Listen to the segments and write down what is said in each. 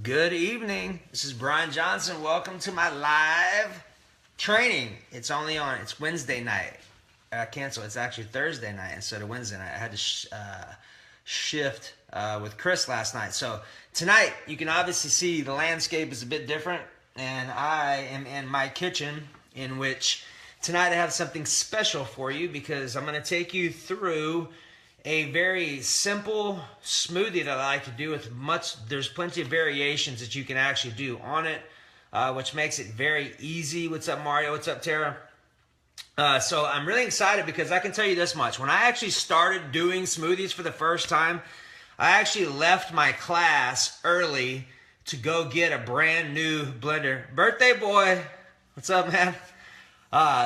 Good evening. This is Brian Johnson. Welcome to my live training. It's Wednesday night. Cancel. It's actually Thursday night instead of Wednesday night. I had to shift with Chris last night. So tonight, you can obviously see the landscape is a bit different. And I am in my kitchen, in which tonight I have something special for you because I'm going to take you through a very simple smoothie that I like to do with there's plenty of variations that you can actually do on it, which makes it very easy. What's up, Mario? What's up, Tara? So I'm really excited because I can tell you this much. When I actually started doing smoothies for the first time, I actually left my class early to go get a brand new blender. Birthday boy, what's up, man?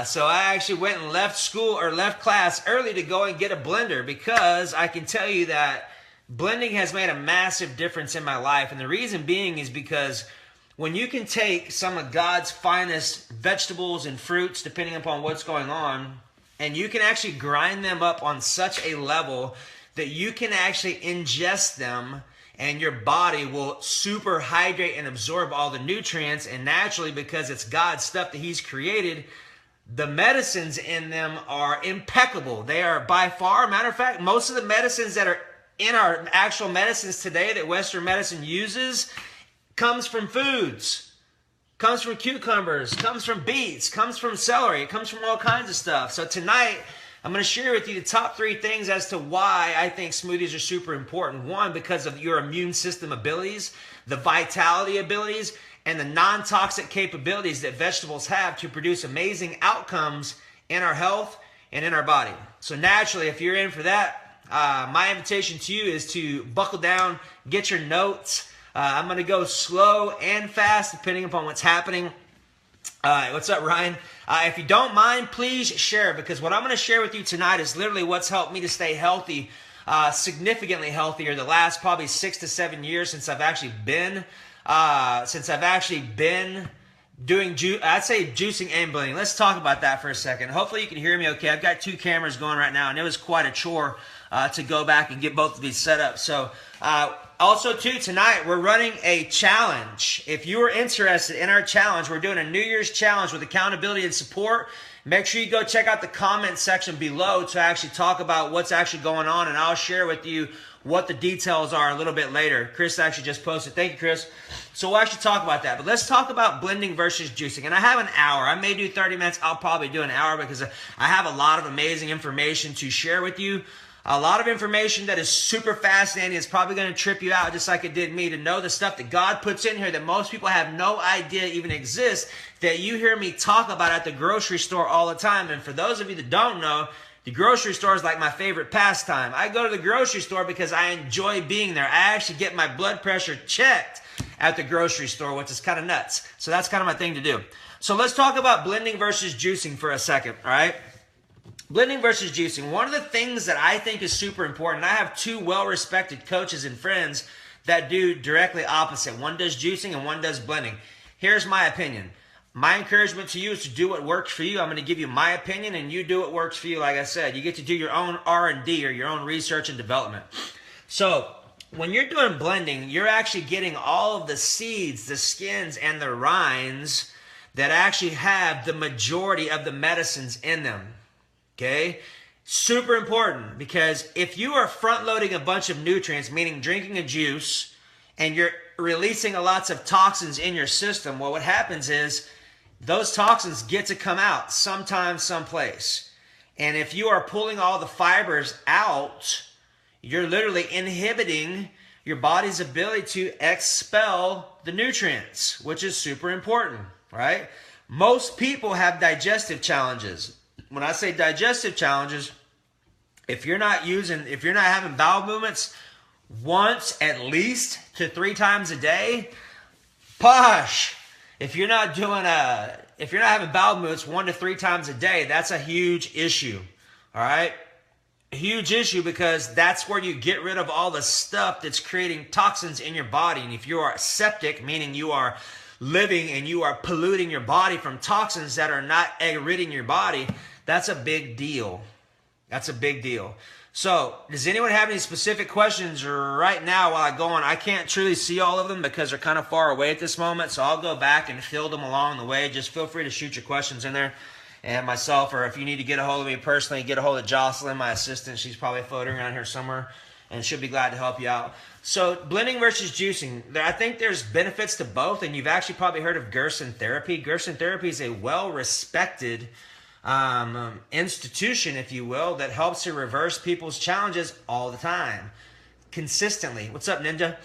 So I actually went and left class early to go and get a blender because I can tell you that blending has made a massive difference in my life. And the reason being is because when you can take some of God's finest vegetables and fruits, depending upon what's going on, and you can actually grind them up on such a level that you can actually ingest them and your body will super hydrate and absorb all the nutrients. And naturally, because it's God's stuff that He's created, the medicines in them are impeccable. They are by far, matter of fact, most of the medicines that are in our actual medicines today that Western medicine uses comes from foods, comes from cucumbers, comes from beets, comes from celery, it comes from all kinds of stuff. So tonight, I'm going to share with you the top 3 things as to why I think smoothies are super important. One, because of your immune system abilities, the vitality abilities, and the non-toxic capabilities that vegetables have to produce amazing outcomes in our health and in our body. So naturally, if you're in for that, my invitation to you is to buckle down, get your notes. I'm going to go slow and fast depending upon what's happening. What's up, Ryan? If you don't mind, please share, because what I'm going to share with you tonight is literally what's helped me to stay healthy, significantly healthier the last probably 6 to 7 years since I've actually been doing I'd say juicing and blending. Let's talk about that for a second. Hopefully you can hear me okay. I've got 2 cameras going right now, and it was quite a chore to go back and get both of these set up. So also too, tonight we're running a challenge. If you are interested in our challenge, we're doing a New Year's challenge with accountability and support. Make sure you go check out the comment section below to actually talk about what's actually going on, and I'll share with you what the details are a little bit later. Chris actually just posted. Thank you, Chris. So we'll actually talk about that. But let's talk about blending versus juicing. And I have an hour. I may do 30 minutes. I'll probably do an hour because I have a lot of amazing information to share with you. A lot of information that is super fascinating. It's probably going to trip you out just like it did me, to know the stuff that God puts in here that most people have no idea even exists, that you hear me talk about at the grocery store all the time. And for those of you that don't know, the grocery store is like my favorite pastime. I go to the grocery store because I enjoy being there. I actually get my blood pressure checked at the grocery store, which is kind of nuts. So that's kind of my thing to do. So let's talk about blending versus juicing for a second, all right? Blending versus juicing. One of the things that I think is super important, I have 2 well-respected coaches and friends that do directly opposite. One does juicing and one does blending. Here's my opinion. My encouragement to you is to do what works for you. I'm going to give you my opinion, and you do what works for you. Like I said, you get to do your own R&D, or your own research and development. So when you're doing blending, you're actually getting all of the seeds, the skins, and the rinds that actually have the majority of the medicines in them. Okay? Super important, because if you are front-loading a bunch of nutrients, meaning drinking a juice, and you're releasing lots of toxins in your system, well, what happens is those toxins get to come out sometime, someplace. And if you are pulling all the fibers out, you're literally inhibiting your body's ability to expel the nutrients, which is super important, right? Most people have digestive challenges. When I say digestive challenges, if you're not having bowel movements once at least to 3 times a day, posh. If you're not having bowel movements 1 to 3 times a day, that's a huge issue. All right? A huge issue, because that's where you get rid of all the stuff that's creating toxins in your body. And if you are septic, meaning you are living and you are polluting your body from toxins that are not ridding your body, that's a big deal. That's a big deal. So, does anyone have any specific questions right now while I go on? I can't truly see all of them because they're kind of far away at this moment, so I'll go back and fill them along the way. Just feel free to shoot your questions in there. And myself, or if you need to get a hold of me personally, get a hold of Jocelyn, my assistant. She's probably floating around here somewhere, and she'll be glad to help you out. So, blending versus juicing, I think there's benefits to both, and you've actually probably heard of Gerson therapy. Gerson therapy is a well-respected institution, if you will, that helps to reverse people's challenges all the time, consistently. What's up, Ninja?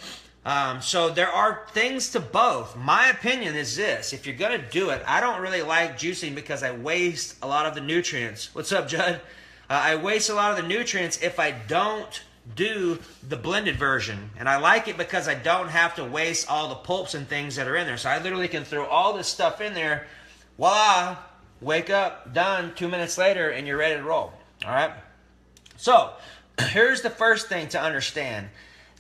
So there are things to both. My opinion is this: if you're gonna do it, I don't really like juicing because I waste a lot of the nutrients. What's up, Judd? I waste a lot of the nutrients if I don't do the blended version, and I like it because I don't have to waste all the pulps and things that are in there. So I literally can throw all this stuff in there, voila, wake up, done, 2 minutes later, and you're ready to roll. All right? So, here's the first thing to understand.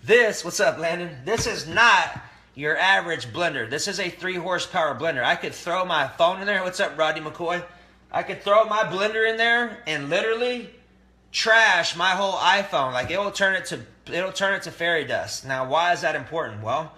This, what's up, Landon? This is not your average blender. This is a 3 horsepower blender. I could throw my phone in there. What's up, Rodney McCoy? I could throw my blender in there and literally trash my whole iPhone. Like, it'll turn it to fairy dust. Now, why is that important? Well,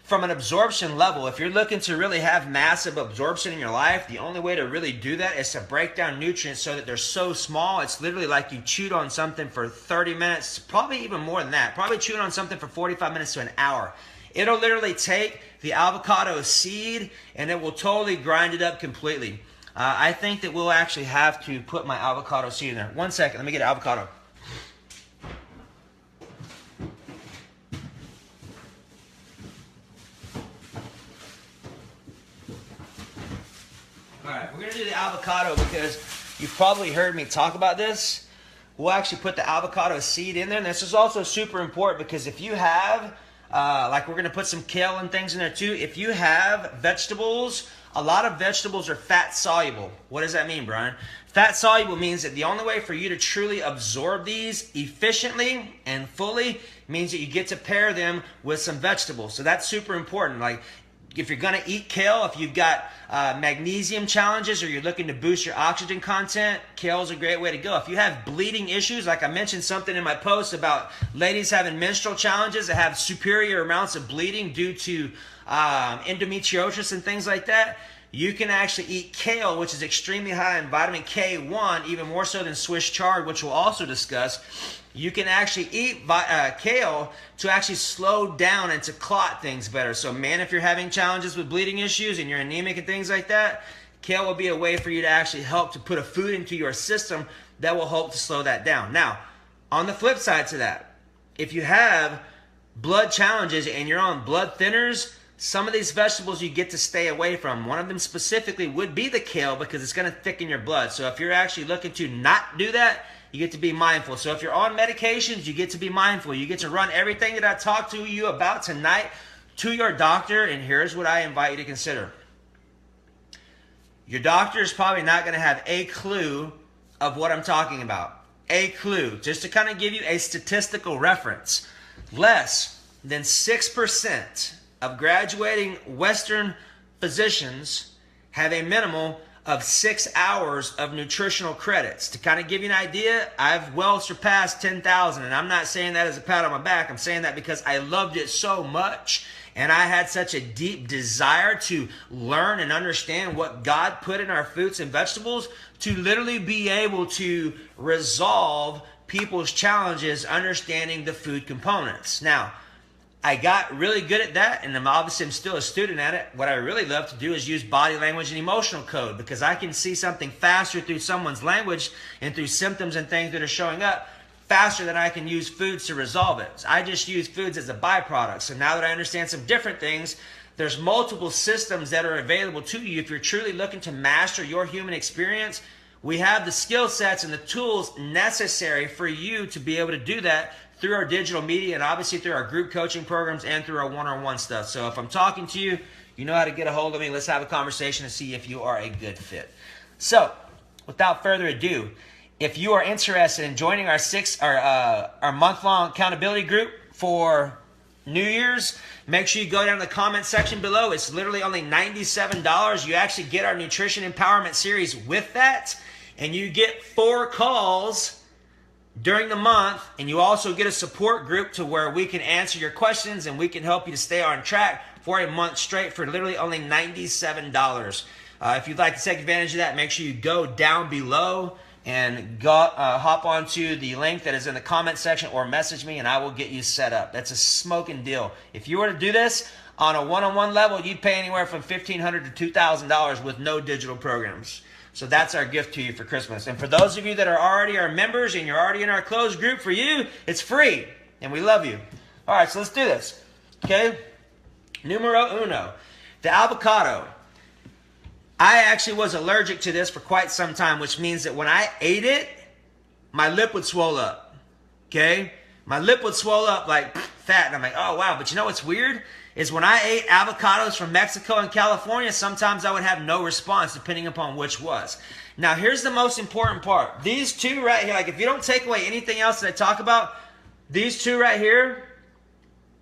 from an absorption level, if you're looking to really have massive absorption in your life, the only way to really do that is to break down nutrients so that they're so small, it's literally like you chewed on something for 30 minutes, probably even more than that, probably chewed on something for 45 minutes to an hour. It'll literally take the avocado seed and it will totally grind it up completely. I think that we'll actually have to put my avocado seed in there. 1 second, let me get an avocado. Alright, we're going to do the avocado because you've probably heard me talk about this. We'll actually put the avocado seed in there. And this is also super important because if you have, like we're going to put some kale and things in there too. If you have vegetables, a lot of vegetables are fat soluble. What does that mean, Brian? Fat soluble means that the only way for you to truly absorb these efficiently and fully means that you get to pair them with some vegetables. So that's super important. Like, if you're going to eat kale, if you've got magnesium challenges or you're looking to boost your oxygen content, kale is a great way to go. If you have bleeding issues, like I mentioned something in my post about ladies having menstrual challenges that have superior amounts of bleeding due to endometriosis and things like that, you can actually eat kale, which is extremely high in vitamin K1, even more so than Swiss chard, which we'll also discuss. You can actually eat kale to actually slow down and to clot things better. So, man, if you're having challenges with bleeding issues and you're anemic and things like that, kale will be a way for you to actually help to put a food into your system that will help to slow that down. Now, on the flip side to that, if you have blood challenges and you're on blood thinners, some of these vegetables you get to stay away from. One of them specifically would be the kale because it's going to thicken your blood. So if you're actually looking to not do that, you get to be mindful. So if you're on medications, you get to be mindful. You get to run everything that I talked to you about tonight to your doctor, and here's what I invite you to consider. Your doctor is probably not going to have a clue of what I'm talking about. A clue. Just to kind of give you a statistical reference. Less than 6% of graduating Western physicians have a minimal of 6 hours of nutritional credits. To kind of give you an idea, I've well surpassed 10,000, and I'm not saying that as a pat on my back. I'm saying that because I loved it so much, and I had such a deep desire to learn and understand what God put in our fruits and vegetables to literally be able to resolve people's challenges understanding the food components. Now, I got really good at that, and I'm still a student at it. What I really love to do is use body language and emotional code because I can see something faster through someone's language and through symptoms and things that are showing up faster than I can use foods to resolve it. I just use foods as a byproduct. So now that I understand some different things, there's multiple systems that are available to you. If you're truly looking to master your human experience, we have the skill sets and the tools necessary for you to be able to do that through our digital media and obviously through our group coaching programs and through our one-on-one stuff. So if I'm talking to you, you know how to get a hold of me. Let's have a conversation and see if you are a good fit. So without further ado, if you are interested in joining our month-long accountability group for New Year's, make sure you go down to the comment section below. It's literally only $97. You actually get our nutrition empowerment series with that, and you get 4 calls during the month, and you also get a support group to where we can answer your questions and we can help you to stay on track for a month straight for literally only $97. If you'd like to take advantage of that, make sure you go down below and hop onto the link that is in the comment section or message me and I will get you set up. That's a smoking deal. If you were to do this on a one-on-one level, you'd pay anywhere from $1,500 to $2,000 with no digital programs. So that's our gift to you for Christmas. And for those of you that are already our members and you're already in our closed group, for you, it's free. And we love you. All right, so let's do this. Okay? Numero uno. The avocado. I actually was allergic to this for quite some time, which means that when I ate it, my lip would swell up. Okay? My lip would swell up like fat. And I'm like, oh, wow. But you know what's weird? Is when I ate avocados from Mexico and California, sometimes I would have no response depending upon which was. Now, here's the most important part. These two right here, like if you don't take away anything else that I talk about, these two right here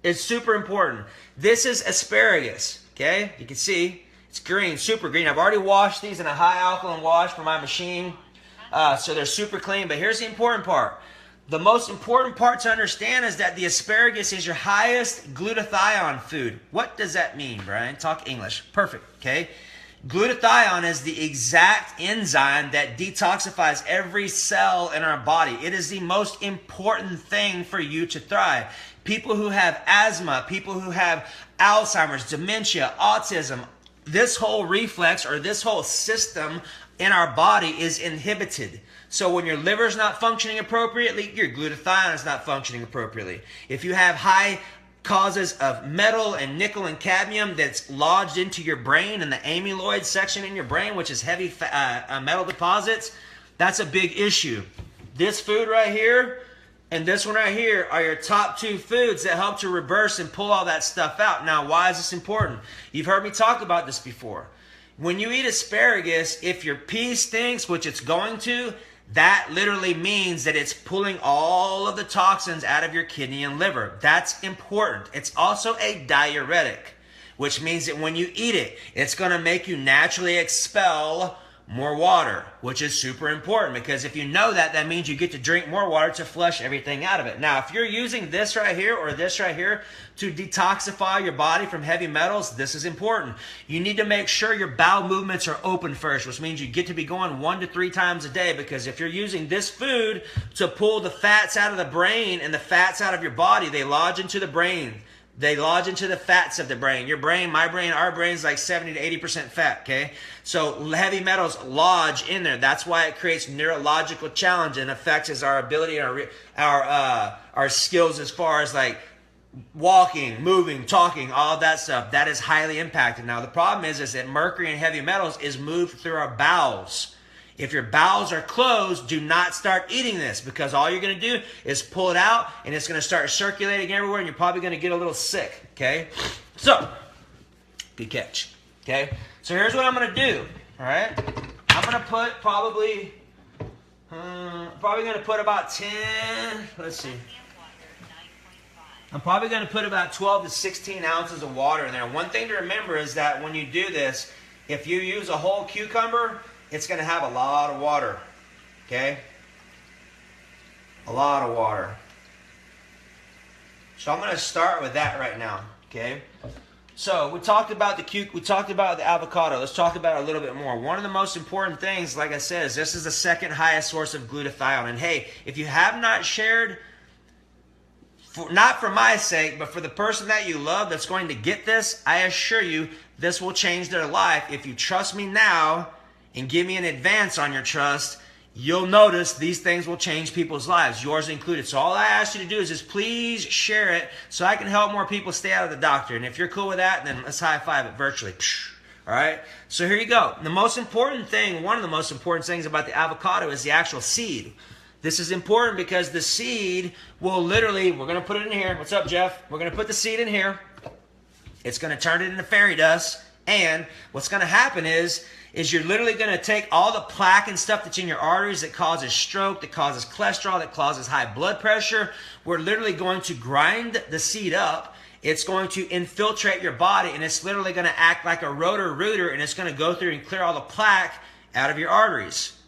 is super important. This is asparagus, okay? You can see it's green, super green. I've already washed these in a high alkaline wash for my machine, so they're super clean. But here's the important part. The most important part to understand is that the asparagus is your highest glutathione food. What does that mean, Brian? Talk English. Perfect, okay? Glutathione is the exact enzyme that detoxifies every cell in our body. It is the most important thing for you to thrive. People who have asthma, people who have Alzheimer's, dementia, autism, this whole reflex or this whole system in our body is inhibited. So when your liver is not functioning appropriately, your glutathione is not functioning appropriately. If you have high causes of metal and nickel and cadmium that's lodged into your brain in the amyloid section in your brain, which is heavy metal deposits, that's a big issue. This food right here and this one right here are your top two foods that help to reverse and pull all that stuff out. Now, why is this important? You've heard me talk about this before. When you eat asparagus, if your pee stinks, which it's going to, that literally means that it's pulling all of the toxins out of your kidney and liver. That's important. It's also a diuretic, which means that when you eat it, it's going to make you naturally expel more water, which is super important because if you know that, that means you get to drink more water to flush everything out of it. Now, if you're using this right here or this right here to detoxify your body from heavy metals, this is important. You need to make sure your bowel movements are open first, which means you get to be going 1 to 3 times a day because if you're using this food to pull the fats out of the brain and the fats out of your body, they lodge into the brain. They lodge into the fats of the brain. Your brain, my brain, our brain is like 70 to 80% fat, okay? So heavy metals lodge in there. That's why it creates neurological challenge and affects our ability, our skills as far as like walking, moving, talking, all of that stuff. That is highly impacted. Now, the problem is that mercury and heavy metals is moved through our bowels. If your bowels are closed, do not start eating this because all you're going to do is pull it out and it's going to start circulating everywhere and you're probably going to get a little sick, okay? So, good catch, okay? So here's what I'm going to do, all right? I'm going to put probably going to put about 10, let's see. I'm probably going to put about 12 to 16 ounces of water in there. One thing to remember is that when you do this, if you use a whole cucumber, it's going to have a lot of water, okay? A lot of water. So I'm going to start with that right now, okay? So we talked about the avocado. Let's talk about it a little bit more. One of the most important things, like I said, is this is the second highest source of glutathione. And hey, if you have not shared, not for my sake, but for the person that you love that's going to get this, I assure you this will change their life. If you trust me now, and give me an advance on your trust, you'll notice these things will change people's lives, yours included. So all I ask you to do is just please share it so I can help more people stay out of the doctor. And if you're cool with that, then let's high five it virtually. All right? So here you go. The most important thing, one of the most important things about the avocado is the actual seed. This is important because the seed will literally, we're going to put it in here. What's up, Jeff? We're going to put the seed in here. It's going to turn it into fairy dust. And what's going to happen is you're literally going to take all the plaque and stuff that's in your arteries that causes stroke, that causes cholesterol, that causes high blood pressure. We're literally going to grind the seed up. It's going to infiltrate your body, and it's literally going to act like a rotor-rooter, and it's going to go through and clear all the plaque out of your arteries.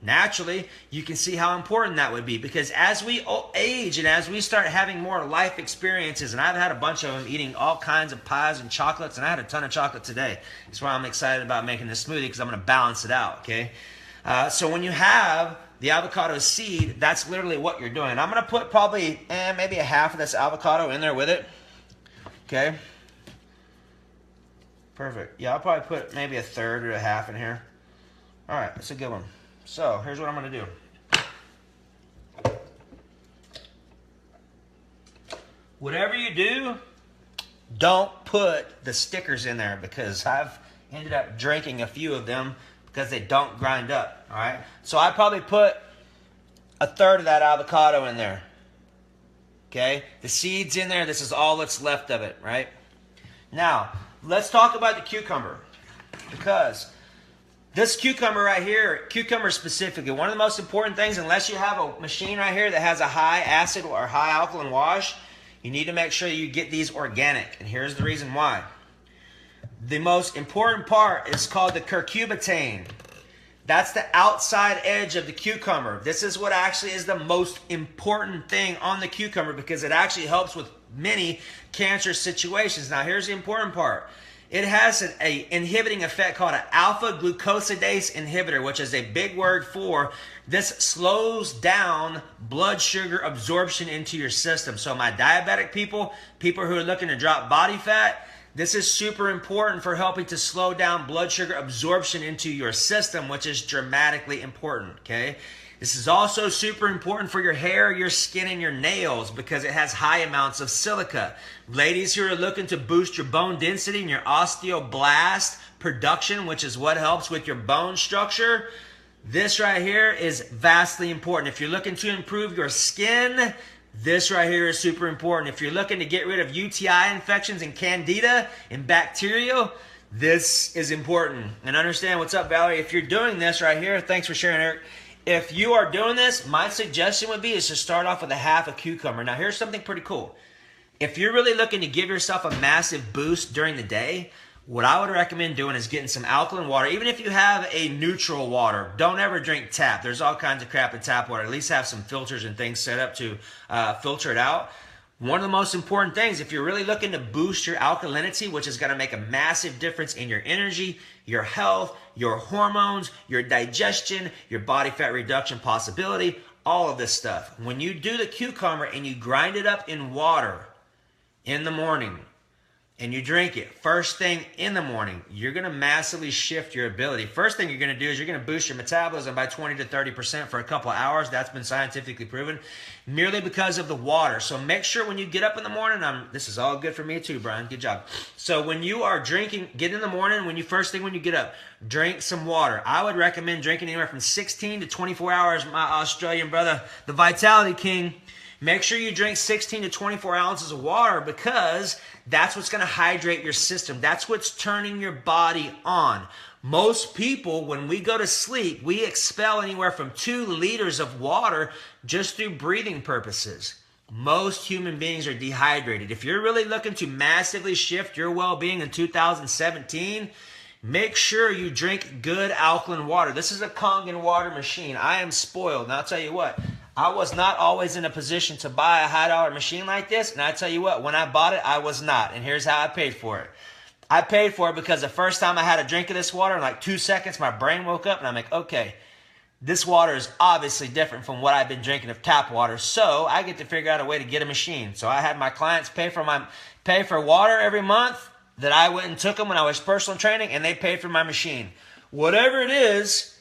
Naturally, you can see how important that would be, because as we age and as we start having more life experiences, and I've had a bunch of them, eating all kinds of pies and chocolates, and I had a ton of chocolate today. That's why I'm excited about making this smoothie, because I'm going to balance it out, okay? So when you have the avocado seed, that's literally what you're doing. I'm going to put probably maybe a half of this avocado in there with it, okay? Perfect. Yeah, I'll probably put maybe a third or a half in here. All right, that's a good one. So here's what I'm going to do. Whatever you do, don't put the stickers in there, because I've ended up drinking a few of them because they don't grind up. All right. So I probably put a third of that avocado in there. Okay. The seeds in there. This is all that's left of it. Right. Now let's talk about the cucumber, because this cucumber right here, cucumber specifically, one of the most important things, unless you have a machine right here that has a high acid or high alkaline wash, you need to make sure you get these organic. And here's the reason why. The most important part is called the curcumin. That's the outside edge of the cucumber. This is what actually is the most important thing on the cucumber, because it actually helps with many cancer situations. Now here's the important part. It has an inhibiting effect called an alpha glucosidase inhibitor, which is a big word for this slows down blood sugar absorption into your system. So my diabetic people who are looking to drop body fat, this is super important for helping to slow down blood sugar absorption into your system, which is dramatically important, okay? This is also super important for your hair, your skin, and your nails, because it has high amounts of silica. Ladies who are looking to boost your bone density and your osteoblast production, which is what helps with your bone structure, this right here is vastly important. If you're looking to improve your skin, this right here is super important. If you're looking to get rid of UTI infections and candida and bacteria, this is important. And understand, what's up, Valerie? If you're doing this right here, thanks for sharing, Eric. If you are doing this, my suggestion would be is to start off with a half a cucumber. Now here's something pretty cool. If you're really looking to give yourself a massive boost during the day, what I would recommend doing is getting some alkaline water. Even if you have a neutral water, don't ever drink tap. There's all kinds of crap in tap water. At least have some filters and things set up to filter it out. One of the most important things, if you're really looking to boost your alkalinity, which is going to make a massive difference in your energy, your health, your hormones, your digestion, your body fat reduction possibility, all of this stuff. When you do the cucumber and you grind it up in water in the morning, and you drink it first thing in the morning, you're going to massively shift your ability. First thing you're going to do is you're going to boost your metabolism by 20 to 30% for a couple of hours. That's been scientifically proven, merely because of the water. So make sure when you get up in the morning, this is all good for me too, Brian. Good job. So when you are drinking, get in the morning, when you get up, drink some water. I would recommend drinking anywhere from 16 to 24 hours. My Australian brother, the Vitality King, make sure you drink 16 to 24 ounces of water, because that's what's going to hydrate your system. That's what's turning your body on. Most people, when we go to sleep, we expel anywhere from 2 liters of water just through breathing purposes. Most human beings are dehydrated. If you're really looking to massively shift your well-being in 2017, make sure you drink good alkaline water. This is a Kangen water machine. I am spoiled. And I'll tell you what, I was not always in a position to buy a high-dollar machine like this. And I tell you what, when I bought it, I was not. And here's how I paid for it. I paid for it because the first time I had a drink of this water, in like 2 seconds, my brain woke up and I'm like, okay, this water is obviously different from what I've been drinking of tap water. So I get to figure out a way to get a machine. So I had my clients pay for water every month that I went and took them when I was personal training, and they paid for my machine. Whatever it is,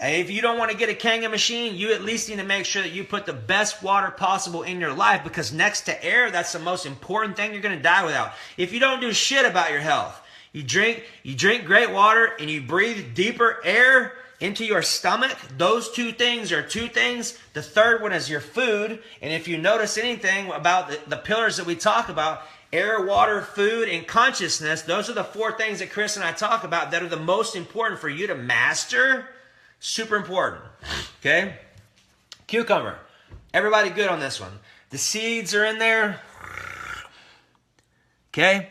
if you don't want to get a Kangen machine, you at least need to make sure that you put the best water possible in your life, because next to air, that's the most important thing you're going to die without. If you don't do shit about your health, you drink great water and you breathe deeper air into your stomach, those 2 things are 2 things. The third one is your food. And if you notice anything about the pillars that we talk about, air, water, food, and consciousness, those are the 4 things that Chris and I talk about that are the most important for you to master. Super important. Okay? Cucumber. Everybody good on this one. The seeds are in there. Okay?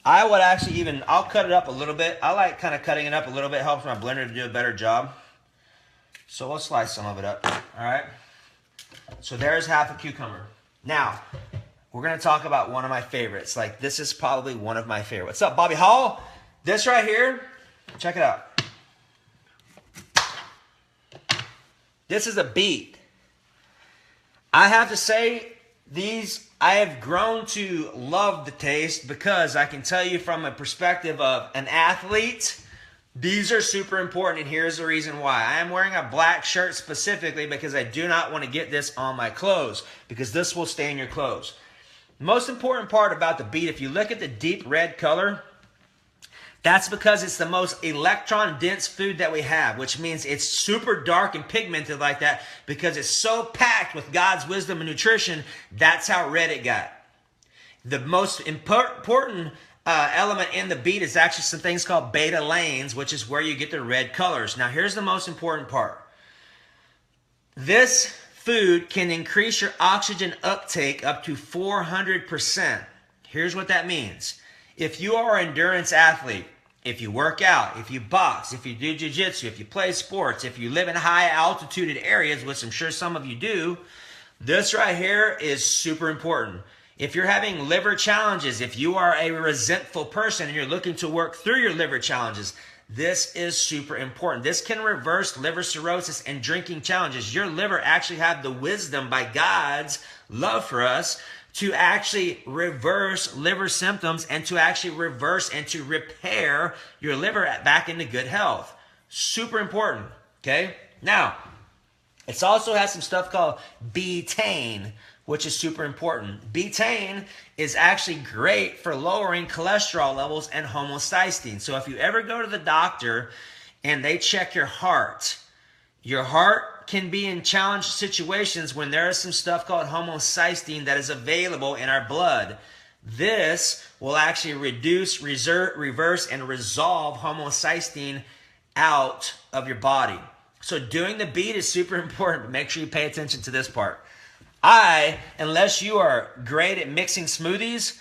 I would actually I'll cut it up a little bit. I like kind of cutting it up a little bit. Helps my blender to do a better job. So we'll slice some of it up. All right. So there's half a cucumber. Now, we're going to talk about one of my favorites. Like, this is probably one of my favorites. What's up, Bobby Hall? This right here, check it out. This is a beet. I have to say, these, I have grown to love the taste because I can tell you from a perspective of an athlete, these are super important, and here's the reason why. I am wearing a black shirt specifically because I do not want to get this on my clothes, because this will stain your clothes. The most important part about the beet, if you look at the deep red color, that's because it's the most electron-dense food that we have, which means it's super dark and pigmented like that because it's so packed with God's wisdom and nutrition. That's how red it got. The most important element in the beet is actually some things called beta lanes, which is where you get the red colors. Now, here's the most important part. This food can increase your oxygen uptake up to 400%. Here's what that means. If you are an endurance athlete, if you work out, if you box, if you do jiu-jitsu, if you play sports, if you live in high altitude areas, which I'm sure some of you do, this right here is super important. If you're having liver challenges, if you are a resentful person and you're looking to work through your liver challenges, this is super important. This can reverse liver cirrhosis and drinking challenges. Your liver actually have the wisdom by God's love for us to actually reverse liver symptoms and to actually reverse and to repair your liver back into good health. Super important, okay? Now, it also has some stuff called betaine, which is super important. Betaine is actually great for lowering cholesterol levels and homocysteine. So if you ever go to the doctor and they check your heart can be in challenged situations when there is some stuff called homocysteine that is available in our blood. This will actually reduce, reverse, and resolve homocysteine out of your body. So doing the beet is super important, but make sure you pay attention to this part. Unless you are great at mixing smoothies,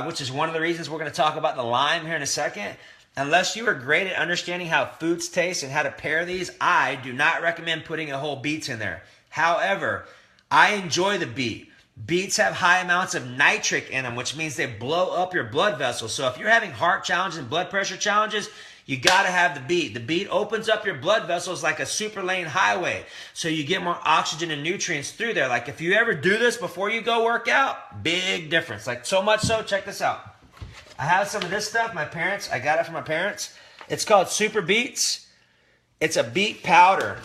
which is one of the reasons we're going to talk about the lime here in a second, unless you are great at understanding how foods taste and how to pair these, I do not recommend putting a whole beets in there. However, I enjoy the beet. Beets have high amounts of nitric in them, which means they blow up your blood vessels. So if you're having heart challenges and blood pressure challenges, you got to have the beet. The beet opens up your blood vessels like a super lane highway. So you get more oxygen and nutrients through there. Like if you ever do this before you go work out, big difference. Like so much so, check this out. I have some of this stuff. I got it from my parents. It's called Super Beets. It's a beet powder.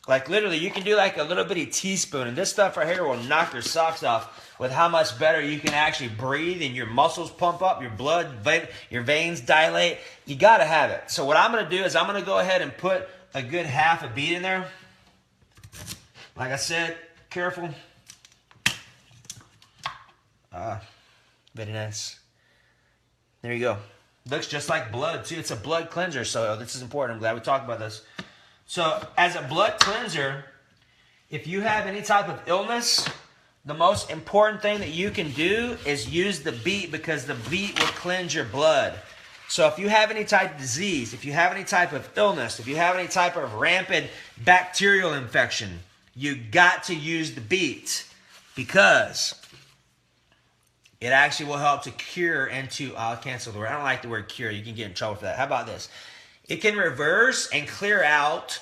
Like literally you can do like a little bitty teaspoon. And this stuff right here will knock your socks off with how much better you can actually breathe and your muscles pump up, your blood, your veins dilate. You got to have it. So what I'm going to do is I'm going to go ahead and put a good half a beet in there. Like I said, careful. Very nice. There you go. Looks just like blood too. It's a blood cleanser, so this is important. I'm glad we talked about this. So as a blood cleanser, if you have any type of illness, the most important thing that you can do is use the beet, because the beet will cleanse your blood. So if you have any type of disease, if you have any type of illness, if you have any type of rampant bacterial infection, you got to use the beet, because it actually will help to cure and to, I'll cancel the word. I don't like the word cure. You can get in trouble for that. How about this? It can reverse and clear out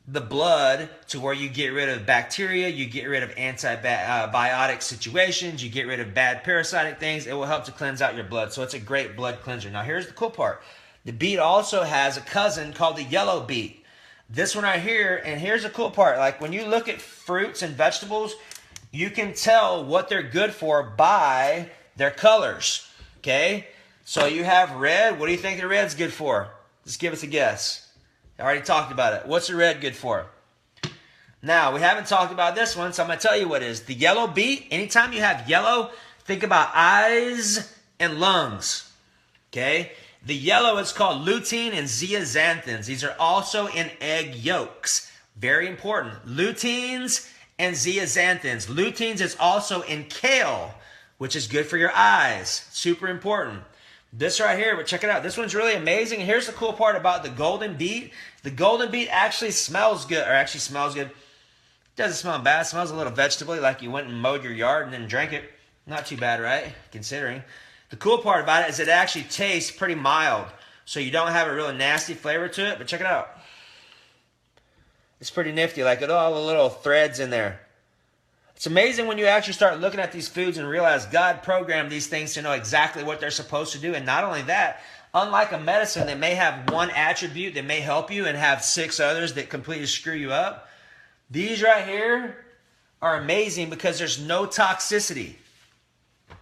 the blood to where you get rid of bacteria, you get rid of antibiotic situations, you get rid of bad parasitic things. It will help to cleanse out your blood. So it's a great blood cleanser. Now here's the cool part. The beet also has a cousin called the yellow beet. This one right here, and here's the cool part. Like when you look at fruits and vegetables, you can tell what they're good for by their colors. Okay? So you have red. What do you think the red's good for? Just give us a guess. I already talked about it. What's the red good for? Now, we haven't talked about this one, so I'm going to tell you what it is. The yellow beet, anytime you have yellow, think about eyes and lungs. Okay? The yellow is called lutein and zeaxanthins. These are also in egg yolks. Very important. Luteins and zeaxanthins. Luteins is also in kale, which is good for your eyes. Super important. This right here, but check it out. This one's really amazing. And here's the cool part about the golden beet. The golden beet actually smells good, or actually smells good. It doesn't smell bad. It smells a little vegetable, like you went and mowed your yard and then drank it. Not too bad, right? Considering. The cool part about it is it actually tastes pretty mild. So you don't have a real nasty flavor to it, but check it out. It's pretty nifty, like all the little threads in there. It's amazing when you actually start looking at these foods and realize God programmed these things to know exactly what they're supposed to do. And not only that, unlike a medicine that may have one attribute that may help you and have 6 others that completely screw you up, these right here are amazing because there's no toxicity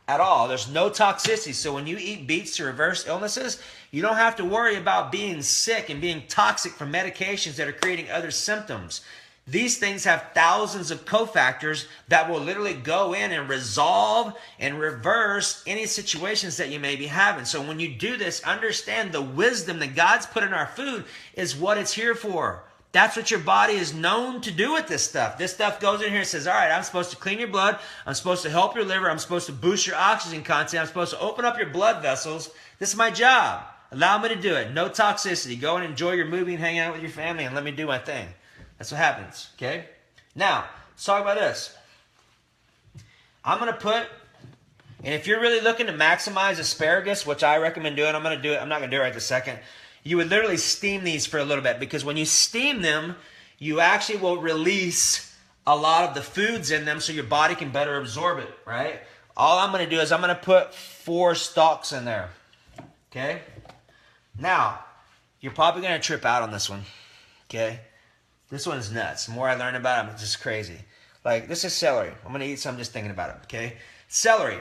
at all. There's no toxicity. So when you eat beets to reverse illnesses, you don't have to worry about being sick and being toxic from medications that are creating other symptoms. These things have thousands of cofactors that will literally go in and resolve and reverse any situations that you may be having. So when you do this, understand the wisdom that God's put in our food is what it's here for. That's what your body is known to do with this stuff. This stuff goes in here and says, all right, I'm supposed to clean your blood. I'm supposed to help your liver. I'm supposed to boost your oxygen content. I'm supposed to open up your blood vessels. This is my job. Allow me to do it. No toxicity. Go and enjoy your movie and hang out with your family and let me do my thing. That's what happens, okay? Now, let's talk about this. I'm going to put, and if you're really looking to maximize asparagus, which I recommend doing, I'm going to do it. I'm not going to do it right this second. You would literally steam these for a little bit because when you steam them, you actually will release a lot of the foods in them so your body can better absorb it, right? All I'm going to do is I'm going to put 4 stalks in there, okay? Now, you're probably going to trip out on this one, okay? This one's nuts. The more I learn about it, it's just crazy. Like, this is celery. I'm going to eat some just thinking about it, okay? Celery.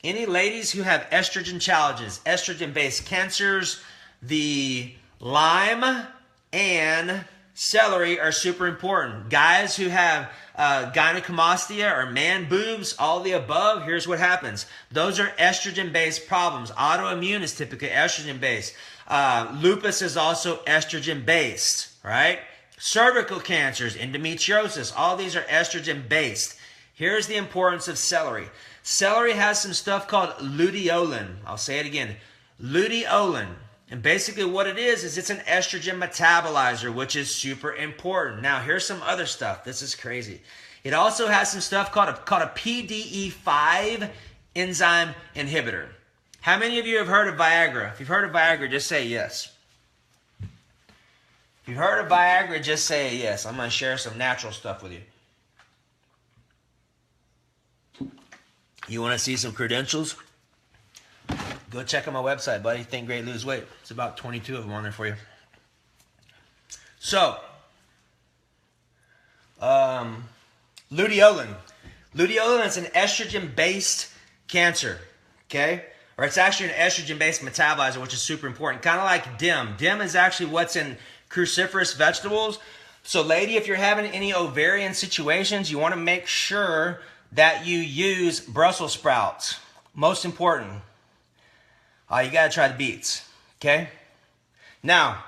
Any ladies who have estrogen challenges, estrogen-based cancers, the lime and celery are super important. Guys who have gynecomastia or man boobs, all the above, here's what happens. Those are estrogen-based problems. Autoimmune is typically estrogen-based. Lupus is also estrogen-based, right? Cervical cancers, endometriosis, all these are estrogen-based. Here's the importance of celery. Celery has some stuff called luteolin. I'll say it again. Luteolin. And basically what it is it's an estrogen metabolizer, which is super important. Now, here's some other stuff. This is crazy. It also has some stuff called a PDE5 enzyme inhibitor. How many of you have heard of Viagra? If you've heard of Viagra, just say yes. If you've heard of Viagra, just say yes. I'm going to share some natural stuff with you. You want to see some credentials? Go check out my website, buddy. Think Great, Lose Weight. It's about 22 of them on there for you. So, luteolin. Luteolin is an estrogen-based cancer, okay? Or it's actually an estrogen-based metabolizer, which is super important. Kind of like DIM. DIM is actually what's in cruciferous vegetables. So, lady, if you're having any ovarian situations, you want to make sure that you use Brussels sprouts. Most important. You got to try the beets, okay? Now,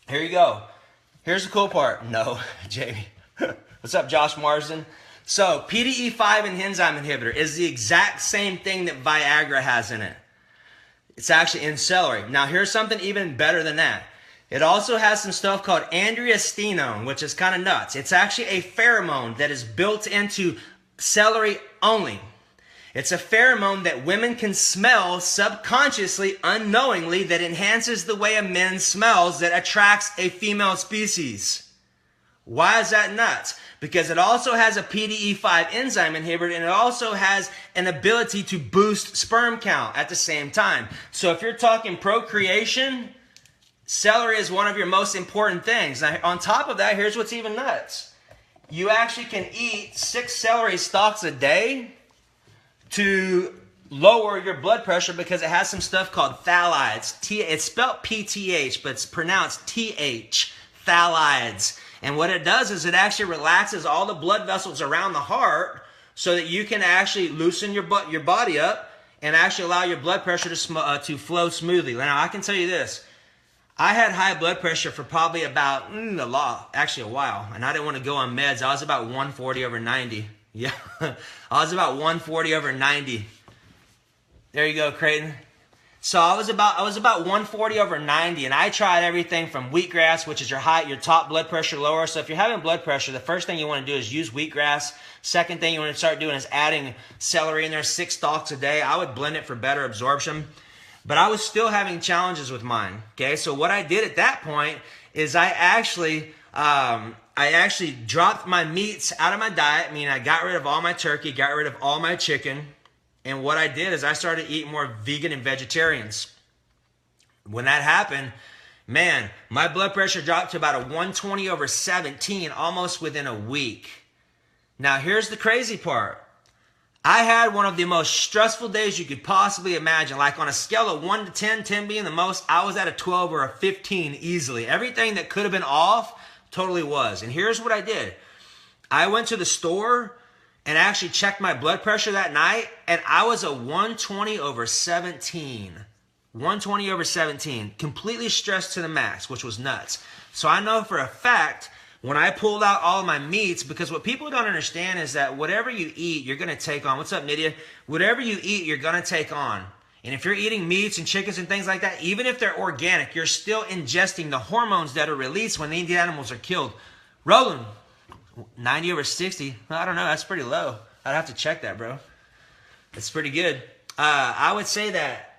here you go. Here's the cool part. No, Jamie. What's up, Josh Marsden? So, PDE5 and enzyme inhibitor is the exact same thing that Viagra has in it. It's actually in celery. Now, here's something even better than that. It also has some stuff called androstenedione, which is kind of nuts. It's actually a pheromone that is built into celery only. It's a pheromone that women can smell subconsciously, unknowingly, that enhances the way a man smells, that attracts a female species. Why is that nuts? Because it also has a PDE5 enzyme inhibitor, and it also has an ability to boost sperm count at the same time. So if you're talking procreation, celery is one of your most important things. Now, on top of that, here's what's even nuts. You actually can eat 6 celery stalks a day to lower your blood pressure because it has some stuff called phthalides. It's spelled PTH, but it's pronounced TH, phthalides. And what it does is it actually relaxes all the blood vessels around the heart so that you can actually loosen your body up and actually allow your blood pressure to flow smoothly. Now, I can tell you this. I had high blood pressure for probably about a while, and I didn't want to go on meds. I was about 140/90. Yeah, I was about 140/90. There you go, Creighton. So I was about 140 over 90, and I tried everything from wheatgrass, which is your top blood pressure lower. So if you're having blood pressure, the first thing you want to do is use wheatgrass. Second thing you want to start doing is adding celery in there, 6 stalks a day. I would blend it for better absorption. But I was still having challenges with mine. Okay, so what I did at that point is I actually dropped my meats out of my diet. I mean, I got rid of all my turkey, got rid of all my chicken. And what I did is I started eating more vegan and vegetarians. When that happened, man, my blood pressure dropped to about a 120 over 17 almost within a week. Now, here's the crazy part. I had one of the most stressful days you could possibly imagine. Like on a scale of 1 to 10, 10 being the most, I was at a 12 or a 15 easily. Everything that could have been off totally was. And here's what I did. I went to the store and actually checked my blood pressure that night, and I was a 120 over 17. 120 over 17. Completely stressed to the max, which was nuts. So I know for a fact, when I pulled out all of my meats, because what people don't understand is that whatever you eat, you're going to take on. What's up, Nydia? Whatever you eat, you're going to take on. And if you're eating meats and chickens and things like that, even if they're organic, you're still ingesting the hormones that are released when the animals are killed. Roland, 90 over 60. I don't know. That's pretty low. I'd have to check that, bro. It's pretty good. I would say that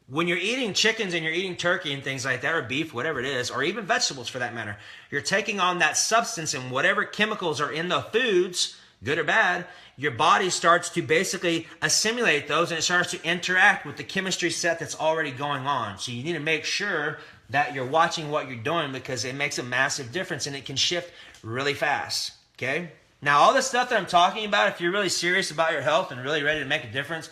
when you're eating chickens and you're eating turkey and things like that, or beef, whatever it is, or even vegetables for that matter, you're taking on that substance, and whatever chemicals are in the foods, good or bad, your body starts to basically assimilate those, and it starts to interact with the chemistry set that's already going on. So you need to make sure that you're watching what you're doing, because it makes a massive difference and it can shift really fast. Okay? Now, all this stuff that I'm talking about, if you're really serious about your health and really ready to make a difference,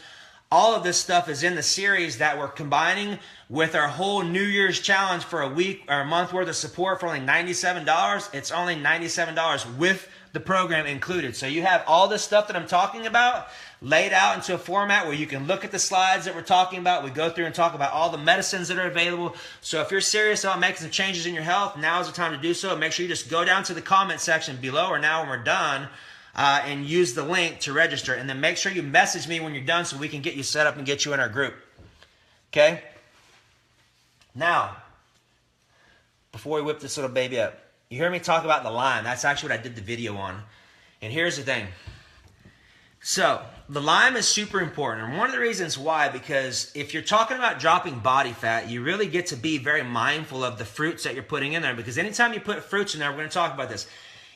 all of this stuff is in the series that we're combining with our whole New Year's challenge for a week or a month worth of support for only $97. It's only $97 with the program included. So you have all this stuff that I'm talking about laid out into a format where you can look at the slides that we're talking about. We go through and talk about all the medicines that are available. So if you're serious about making some changes in your health, now is the time to do so. Make sure you just go down to the comment section below or now when we're done and use the link to register. And then make sure you message me when you're done so we can get you set up and get you in our group. Okay? Now, before we whip this little baby up, you hear me talk about the lime. That's actually what I did the video on. And here's the thing. So, the lime is super important. And one of the reasons why, because if you're talking about dropping body fat, you really get to be very mindful of the fruits that you're putting in there. Because anytime you put fruits in there, we're going to talk about this.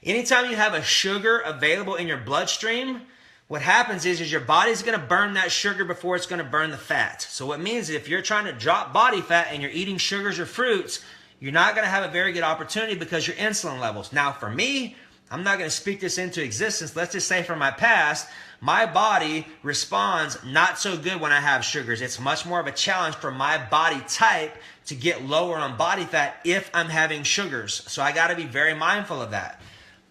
Anytime you have a sugar available in your bloodstream, what happens is your body's going to burn that sugar before it's going to burn the fat. So what means is if you're trying to drop body fat and you're eating sugars or fruits, you're not going to have a very good opportunity because your insulin levels. Now, for me, I'm not going to speak this into existence. Let's just say from my past, my body responds not so good when I have sugars. It's much more of a challenge for my body type to get lower on body fat if I'm having sugars. So I got to be very mindful of that.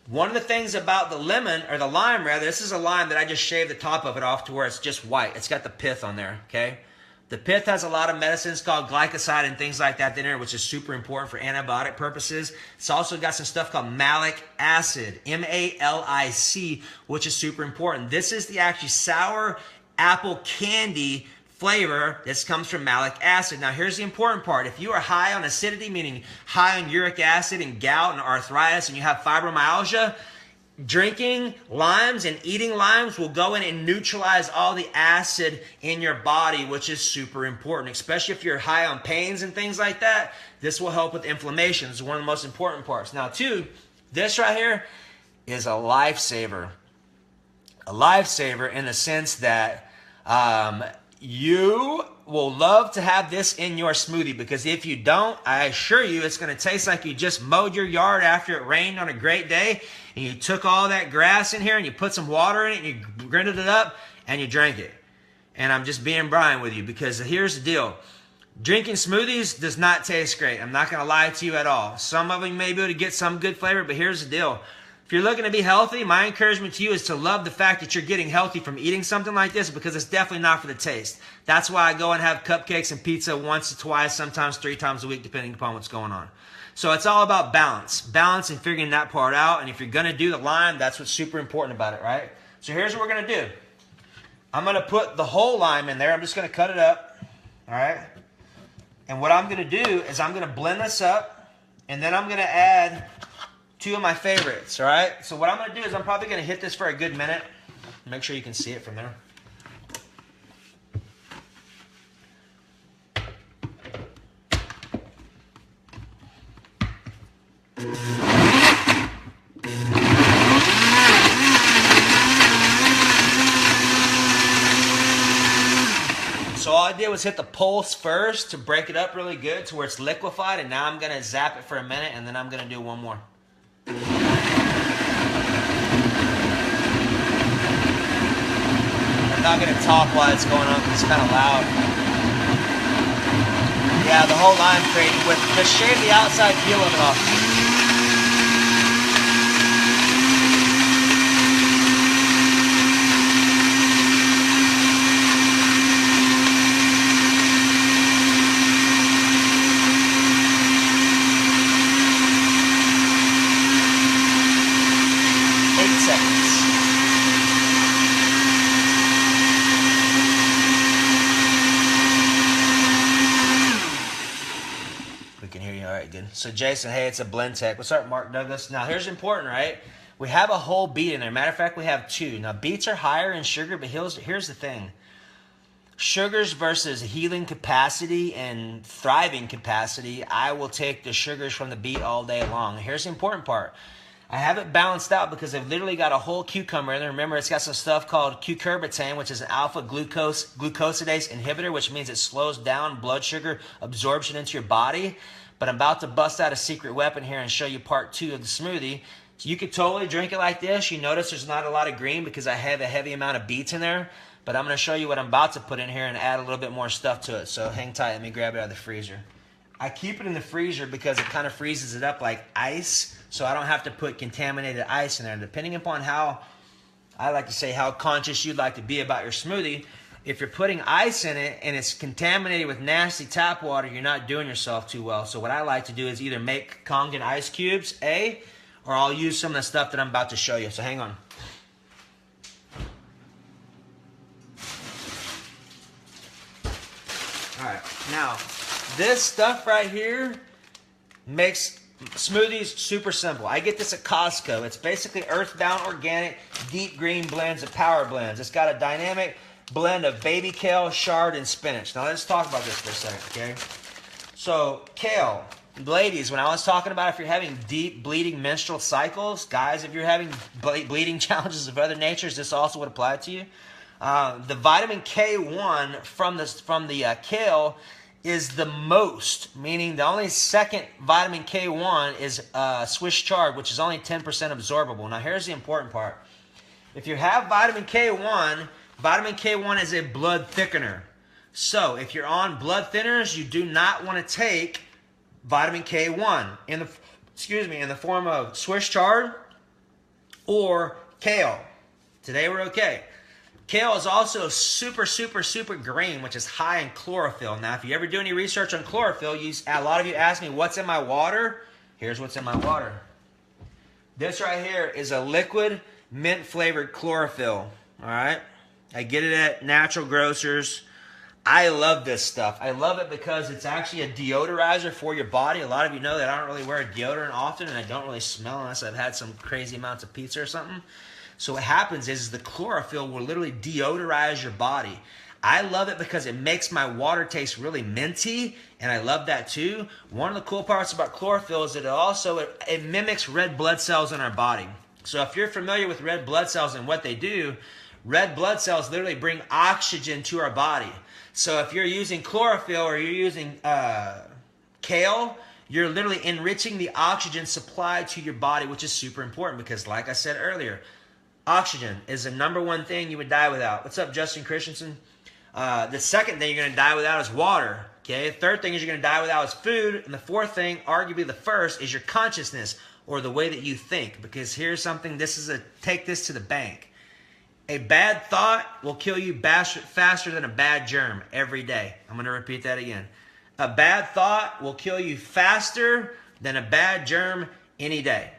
One of the things about the lemon, or the lime rather, this is a lime that I just shaved the top of it off to where it's just white. It's got the pith on there, okay? The pith has a lot of medicines called glycoside and things like that in there, which is super important for antibiotic purposes. It's also got some stuff called malic acid, M-A-L-I-C, which is super important. This is the actually sour apple candy flavor. This comes from malic acid. Now, here's the important part. If you are high on acidity, meaning high on uric acid and gout and arthritis, and you have fibromyalgia, drinking limes and eating limes will go in and neutralize all the acid in your body, which is super important, especially if you're high on pains and things like that. This will help with inflammation. This is one of the most important parts. Now, two, this right here is a lifesaver. A lifesaver in the sense that you will love to have this in your smoothie, because if you don't, I assure you it's going to taste like you just mowed your yard after it rained on a great day, and you took all that grass in here and you put some water in it and you grinded it up and you drank it. And I'm just being Brian with you, because here's the deal. Drinking smoothies does not taste great. I'm not going to lie to you at all. Some of them may be able to get some good flavor, but here's the deal. If you're looking to be healthy, my encouragement to you is to love the fact that you're getting healthy from eating something like this, because it's definitely not for the taste. That's why I go and have cupcakes and pizza once or twice, sometimes 3 times a week, depending upon what's going on. So it's all about balance. Balance and figuring that part out. And if you're going to do the lime, that's what's super important about it, right? So here's what we're going to do. I'm going to put the whole lime in there. I'm just going to cut it up. All right. And what I'm going to do is I'm going to blend this up, and then I'm going to add 2 of my favorites. All right. So what I'm going to do is I'm probably going to hit this for a good minute. Make sure you can see it from there. So all I did was hit the pulse first to break it up really good to where it's liquefied, and now I'm going to zap it for a minute, and then I'm going to do one more. I'm not going to talk while it's going on because it's kind of loud. Yeah, the whole lime created with, just shave the outside peel of it off. So Jason, hey, it's a blend tech. What's up, Mark Douglas? Now here's important, right? We have a whole beet in there. Matter of fact, we have 2. Now beets are higher in sugar, but here's the thing. Sugars versus healing capacity and thriving capacity, I will take the sugars from the beet all day long. Here's the important part. I have it balanced out because I've literally got a whole cucumber in there. Remember, it's got some stuff called cucurbitane, which is an alpha glucosidase inhibitor, which means it slows down blood sugar absorption into your body. But I'm about to bust out a secret weapon here and show you part 2 of the smoothie. So you could totally drink it like this. You notice there's not a lot of green because I have a heavy amount of beets in there. But I'm going to show you what I'm about to put in here and add a little bit more stuff to it. So hang tight. Let me grab it out of the freezer. I keep it in the freezer because it kind of freezes it up like ice. So I don't have to put contaminated ice in there. Depending upon how, I like to say, how conscious you'd like to be about your smoothie, if you're putting ice in it and it's contaminated with nasty tap water, you're not doing yourself too well. So what I like to do is either make Kangen ice cubes, or I'll use some of the stuff that I'm about to show you. So hang on. All right, now this stuff right here makes smoothies super simple. I get this at Costco. It's basically earthbound organic deep green blends of power blends. It's got a dynamic blend of baby kale, chard, and spinach. Now let's talk about this for a second, okay? So kale, ladies, when I was talking about if you're having deep bleeding menstrual cycles, guys, if you're having bleeding challenges of other natures, this also would apply to you. The vitamin K1 from the kale is the most, meaning the only second vitamin K1 is Swiss chard, which is only 10% absorbable. Now here's the important part. If you have vitamin K1 is a blood thickener. So if you're on blood thinners, you do not want to take vitamin K1 in the form of Swiss chard or kale. Today we're okay. Kale is also super green, which is high in chlorophyll. Now, if you ever do any research on chlorophyll, a lot of you ask me, what's in my water? Here's what's in my water. This right here is a liquid mint-flavored chlorophyll. All right? I get it at Natural Grocers. I love this stuff. I love it because it's actually a deodorizer for your body. A lot of you know that I don't really wear a deodorant often, and I don't really smell unless I've had some crazy amounts of pizza or something. So what happens is the chlorophyll will literally deodorize your body. I love it because it makes my water taste really minty, and I love that too. One of the cool parts about chlorophyll is that it mimics red blood cells in our body. So if you're familiar with red blood cells and what they do, red blood cells literally bring oxygen to our body. So if you're using chlorophyll or you're using kale, you're literally enriching the oxygen supply to your body, which is super important because, like I said earlier, oxygen is the #1 thing you would die without. What's up, Justin Christensen? The second thing you're going to die without is water. Okay. The third thing is you're going to die without is food. And the fourth thing, arguably the first, is your consciousness or the way that you think. Because here's something, take this to the bank. A bad thought will kill you faster than a bad germ every day. I'm going to repeat that again. A bad thought will kill you faster than a bad germ any day.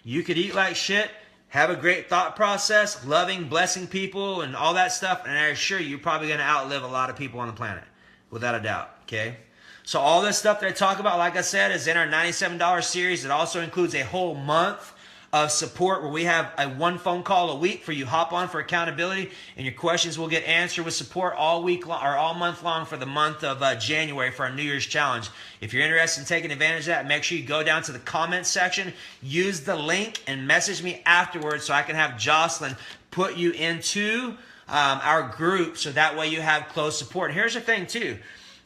You could eat like shit, have a great thought process, loving, blessing people, and all that stuff, and I assure you, you're probably going to outlive a lot of people on the planet, without a doubt, okay? So all this stuff that I talk about, like I said, is in our $97 series. It also includes a whole month of support where we have a 1 phone call a week for you. Hop on for accountability, and your questions will get answered with support all week long, or all month long for the month of January for our New Year's challenge. If you're interested in taking advantage of that, make sure you go down to the comments section, use the link, and message me afterwards so I can have Jocelyn put you into our group so that way you have close support. And here's the thing too.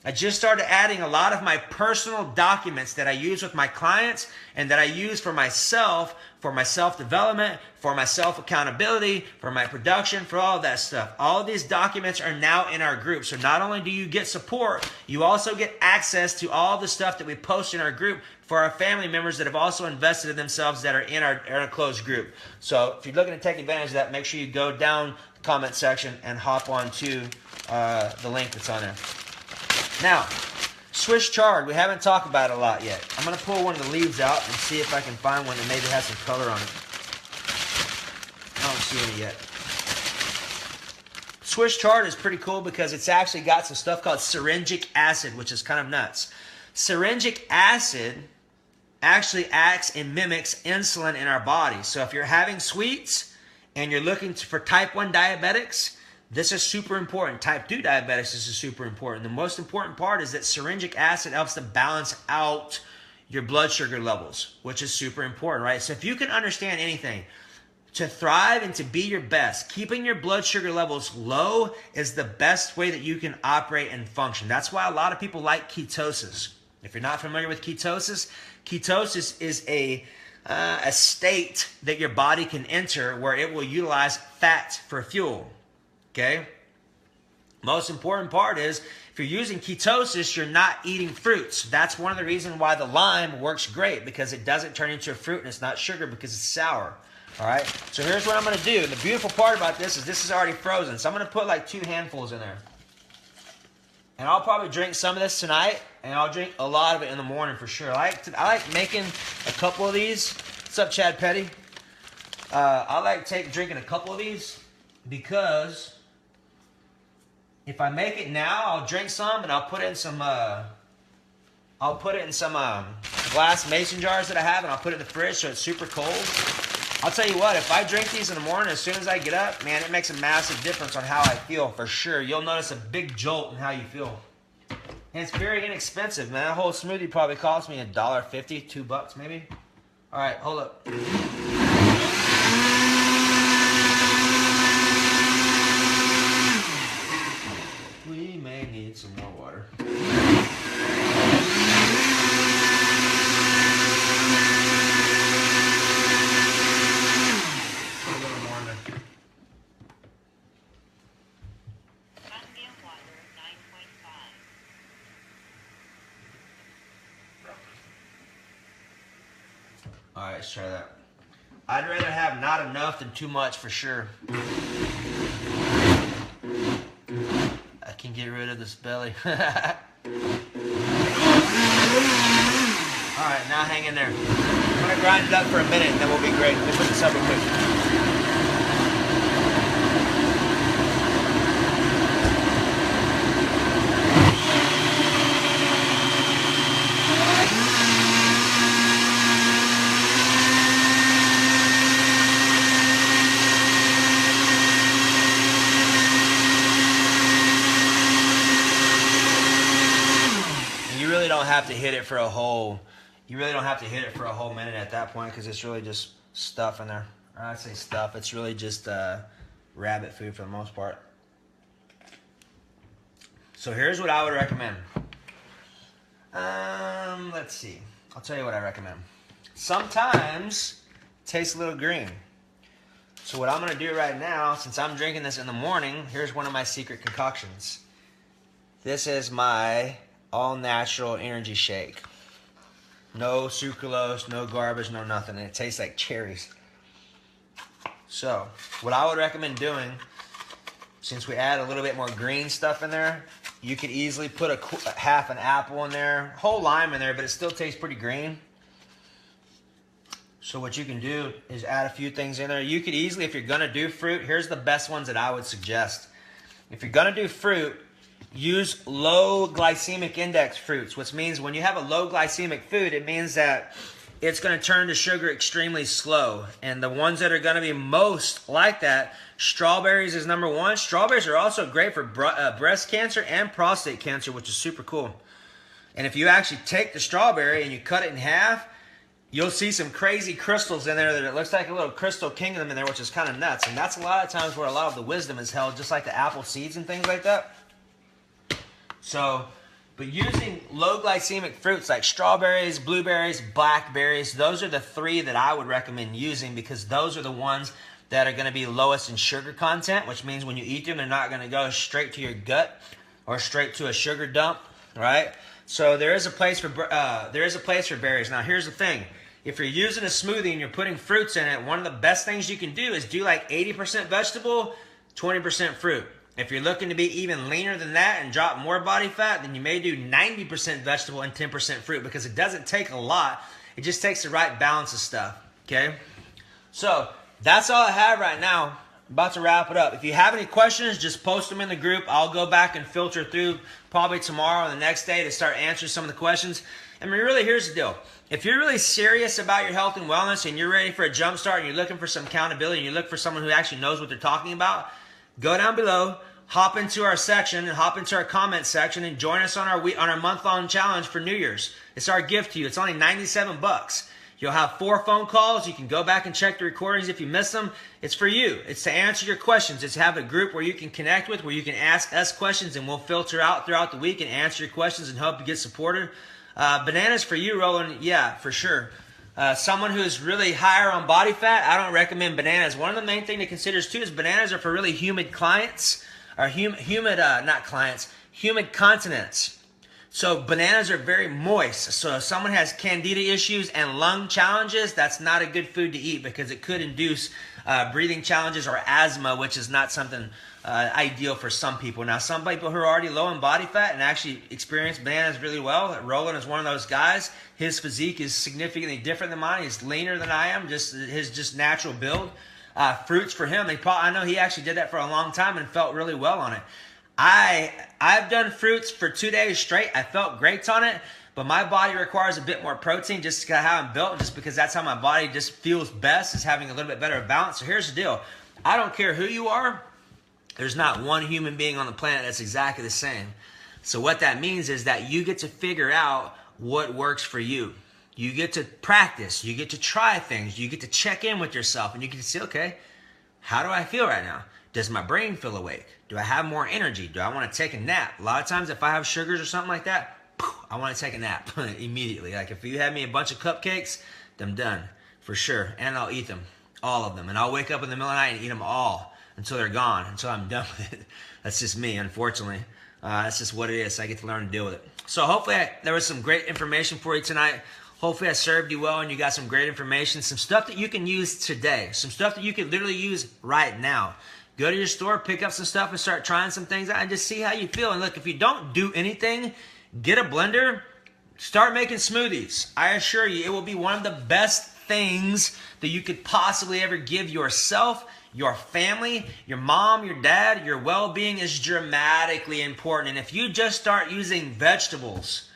I just started adding a lot of my personal documents that I use with my clients and that I use for my self-development, for my self-accountability, for my production, for all of that stuff. All of these documents are now in our group. So not only do you get support, you also get access to all the stuff that we post in our group for our family members that have also invested in themselves that are in our closed group. So if you're looking to take advantage of that, make sure you go down the comment section and hop on to the link that's on there. Now, Swiss chard, we haven't talked about it a lot yet. I'm going to pull one of the leaves out and see if I can find one that maybe has some color on it. I don't see any yet. Swiss chard is pretty cool because it's actually got some stuff called syringic acid, which is kind of nuts. Syringic acid actually acts and mimics insulin in our body. So if you're having sweets and you're looking for type 1 diabetics, this is super important. Type 2 diabetics is super important. The most important part is that syringic acid helps to balance out your blood sugar levels, which is super important, right? So if you can understand anything, to thrive and to be your best, keeping your blood sugar levels low is the best way that you can operate and function. That's why a lot of people like ketosis. If you're not familiar with ketosis, ketosis is a state that your body can enter where it will utilize fat for fuel. Okay? Most important part is if you're using ketosis, you're not eating fruits. That's one of the reasons why the lime works great, because it doesn't turn into a fruit and it's not sugar because it's sour. All right? So here's what I'm going to do. The beautiful part about this is already frozen. So I'm going to put like 2 handfuls in there. And I'll probably drink some of this tonight, and I'll drink a lot of it in the morning for sure. I like making a couple of these. What's up, Chad Petty? I like drinking a couple of these because if I make it now, I'll drink some and I'll put it in some glass mason jars that I have, and I'll put it in the fridge so it's super cold. I'll tell you what, if I drink these in the morning as soon as I get up, man, it makes a massive difference on how I feel for sure. You'll notice a big jolt in how you feel. And it's very inexpensive, man. That whole smoothie probably cost me $1.50, $2 maybe. All right, hold up. We may need some more water. A little more in there. Ambient water, 9.5. All right, let's try that. I'd rather have not enough than too much for sure. I can get rid of this belly. Alright, now hang in there. I'm going to grind it up for a minute and then we'll be great. Let me put this up real quick. Have to hit it for a whole minute at that point, because it's really just stuff in there. I'd say stuff, it's really just rabbit food for the most part. So here's what I would recommend. Let's see, I'll tell you what I recommend. Sometimes it tastes a little green. So what I'm going to do right now, since I'm drinking this in the morning, here's one of my secret concoctions. This is my all-natural energy shake. No sucralose, no garbage, no nothing. And it tastes like cherries. So, what I would recommend doing, since we add a little bit more green stuff in there, you could easily put half an apple in there, whole lime in there, but it still tastes pretty green. So what you can do is add a few things in there. You could easily, if you're going to do fruit, here's the best ones that I would suggest. If you're going to do fruit, use low glycemic index fruits, which means when you have a low glycemic food, it means that it's going to turn to sugar extremely slow. And the ones that are going to be most like that, strawberries is number one. Strawberries are also great for breast cancer and prostate cancer, which is super cool. And if you actually take the strawberry and you cut it in half, you'll see some crazy crystals in there that it looks like a little crystal kingdom in there, which is kind of nuts. And that's a lot of times where a lot of the wisdom is held, just like the apple seeds and things like that. So, but using low glycemic fruits like strawberries, blueberries, blackberries, those are the three that I would recommend using, because those are the ones that are going to be lowest in sugar content, which means when you eat them, they're not going to go straight to your gut or straight to a sugar dump, right? So there is a place for berries. Now here's the thing. If you're using a smoothie and you're putting fruits in it, one of the best things you can do is do like 80% vegetable, 20% fruit. If you're looking to be even leaner than that and drop more body fat, then you may do 90% vegetable and 10% fruit, because it doesn't take a lot. It just takes the right balance of stuff, okay? So that's all I have right now. I'm about to wrap it up. If you have any questions, just post them in the group. I'll go back and filter through probably tomorrow or the next day to start answering some of the questions. I mean, really, here's the deal. If you're really serious about your health and wellness and you're ready for a jump start and you're looking for some accountability and you look for someone who actually knows what they're talking about, go down below, hop into our section and hop into our comment section and join us on our month-long challenge for New Year's. It's our gift to you. It's only $97. You'll have 4 phone calls. You can go back and check the recordings if you miss them. It's for you. It's to answer your questions. It's to have a group where you can connect with, where you can ask us questions, and we'll filter out throughout the week and answer your questions and help you get supported. Bananas for you, Roland. Yeah, for sure. Someone who is really higher on body fat, I don't recommend bananas. One of the main things to consider too is bananas are for really humid clients, or humid continents. So bananas are very moist. So if someone has candida issues and lung challenges, that's not a good food to eat, because it could induce breathing challenges or asthma, which is not something ideal for some people. Now, some people who are already low in body fat and actually experience bananas really well. Roland is one of those guys. His physique is significantly different than mine. He's leaner than I am, his natural build. Fruits for him, I know he actually did that for a long time and felt really well on it. I've done fruits for 2 days straight. I felt great on it, but my body requires a bit more protein just because how I'm built, just because that's how my body just feels best, is having a little bit better balance. So here's the deal. I don't care who you are. There's not one human being on the planet that's exactly the same. So what that means is that you get to figure out what works for you. You get to practice. You get to try things. You get to check in with yourself, and you get to say, okay, how do I feel right now? Does my brain feel awake? Do I have more energy? Do I want to take a nap? A lot of times if I have sugars or something like that, I want to take a nap immediately. Like if you had me a bunch of cupcakes, I'm done for sure. And I'll eat them, all of them. And I'll wake up in the middle of the night and eat them all until they're gone, until I'm done with it. That's just me, unfortunately. That's just what it is. I get to learn to deal with it. So hopefully there was some great information for you tonight. Hopefully I served you well and you got some great information, some stuff that you can use today, some stuff that you can literally use right now. Go to your store, pick up some stuff and start trying some things out and just see how you feel. And look, if you don't do anything, get a blender, start making smoothies. I assure you, it will be one of the best things that you could possibly ever give yourself, your family, your mom, your dad. Your well-being is dramatically important. And if you just start using vegetables,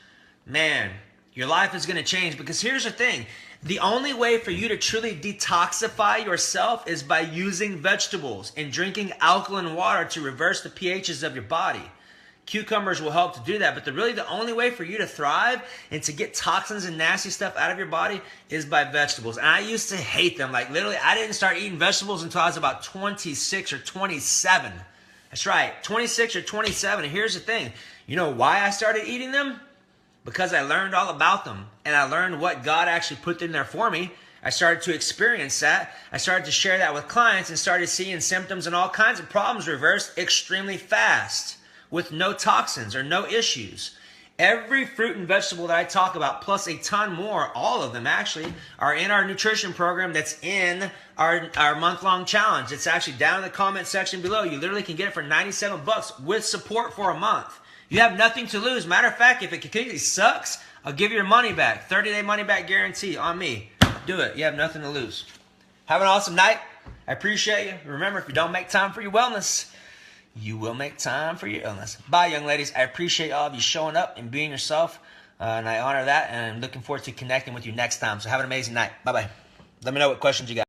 man, your life is going to change. Because here's the thing. The only way for you to truly detoxify yourself is by using vegetables and drinking alkaline water to reverse the pHs of your body. Cucumbers will help to do that, but the only way for you to thrive and to get toxins and nasty stuff out of your body is by vegetables. And I used to hate them. Like literally, I didn't start eating vegetables until I was about 26 or 27. That's right, 26 or 27. And here's the thing. You know why I started eating them? Because I learned all about them, and I learned what God actually put in there for me. I started to experience that. I started to share that with clients and started seeing symptoms and all kinds of problems reversed extremely fast with no toxins or no issues. Every fruit and vegetable that I talk about, plus a ton more, all of them actually, are in our nutrition program that's in our month-long challenge. It's actually down in the comment section below. You literally can get it for $97 with support for a month. You have nothing to lose. Matter of fact, if it completely sucks, I'll give you your money back. 30-day money back guarantee on me. Do it. You have nothing to lose. Have an awesome night. I appreciate you. Remember, if you don't make time for your wellness, you will make time for your illness. Bye, young ladies. I appreciate all of you showing up and being yourself, and I honor that, and I'm looking forward to connecting with you next time. So have an amazing night. Bye-bye. Let me know what questions you got.